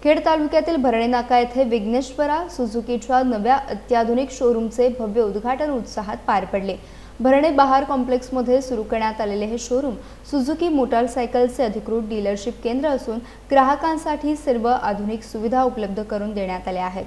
खेड तालुक्यातील भरणे नाका येथे विघ्नेश्वरा सुझुकीच्या नव्या अत्याधुनिक शोरूमचे भव्य उद्घाटन उत्साहात पार पडले। भरणे बहार कॉम्प्लेक्समध्ये सुरू करण्यात आलेले हे शोरूम सुझुकी मोटारसायकलचे अधिकृत डीलरशिप केंद्र असून ग्राहकांसाठी सर्व आधुनिक सुविधा उपलब्ध करून देण्यात आल्या आहेत।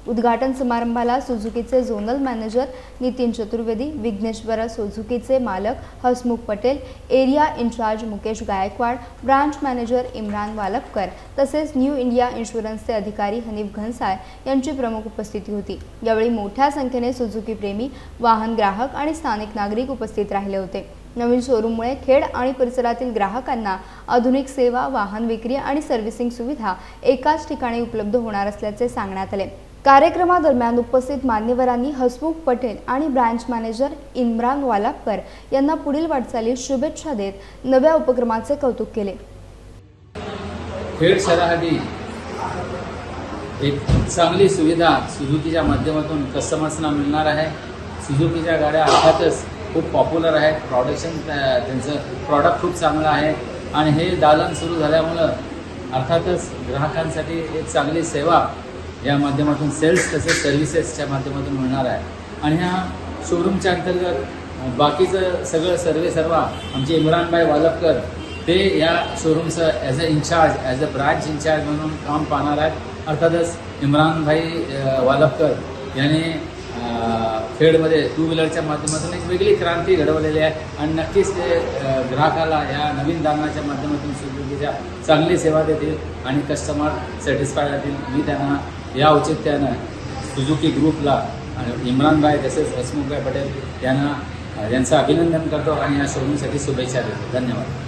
उद्घाटन समारंभाला सुझुकीचे झोनल मॅनेजर नितीन चतुर्वेदी, विघ्नेश्वरा सुझुकीचे मालक Hasmukh Patel, area incharge Mukesh Gaikwad, branch manager Imran Walpakar तसेच न्यू इंडिया इन्शुरन्सचे अधिकारी हनीफ घनसाळ यांची प्रमुख उपस्थिती होती। यावेळी मोठ्या संख्येने सुझुकी प्रेमी, वाहन ग्राहक आणि स्थानिक नागरिक उपस्थित राहिले होते। नवीन शोरूममुळे खेड आणि परिसरातील ग्राहकांना आधुनिक सेवा, वाहन विक्री आणि सर्व्हिसिंग सुविधा एकाच ठिकाणी उपलब्ध होणार असल्याचे सांगण्यात आले। कार्यक्रमादरम्यान उपस्थित मान्यवरांनी हसमुख पटेल आणि ब्रांच मॅनेजर इम्रान वालपकर यांना पुढील वाटचालीस शुभेच्छा देत नव्या उपक्रमाचे कौतुक केले। खेड शहरासाठी एक चांगली सुविधा सुझुकीच्या माध्यमातून कस्टमर्सना मिळणार आहे। सुझुकीच्या गाड्या अर्थातच खूप पॉप्युलर आहेत, त्यांचं प्रॉडक्ट खूप चांगलं आहे आणि हे दालन सुरू झाल्यामुळं अर्थातच ग्राहकांसाठी एक चांगली सेवा या माध्यमातून सेल्स तसेच सर्व्हिसेसच्या माध्यमातून मिळणार आहे। आणि ह्या शोरूमच्या अंतर्गत बाकीचं सगळं सर्व आमचे इम्रानभाई वालपकर ते या शोरूमचं as a incharge, as a branch incharge म्हणून काम पाहणार आहेत। अर्थातच इम्रानभाई वालपकर यांनी खेडमध्ये टू व्हीलरच्या माध्यमातून एक वेगळी क्रांती घडवलेली आहे आणि नक्कीच ते ग्राहकाला या नवीन दालनाच्या माध्यमातून सुझुकीच्या चांगली सेवा देतील आणि कस्टमर सॅटिस्फाय राहतील। मी त्यांना या औचित्यानं सुझुकी ग्रुपला आणि इम्रानभाई तसेच हसमुखभाई पटेल यांचं अभिनंदन करतो आणि या शोरूमसाठी शुभेच्छा देतो। धन्यवाद।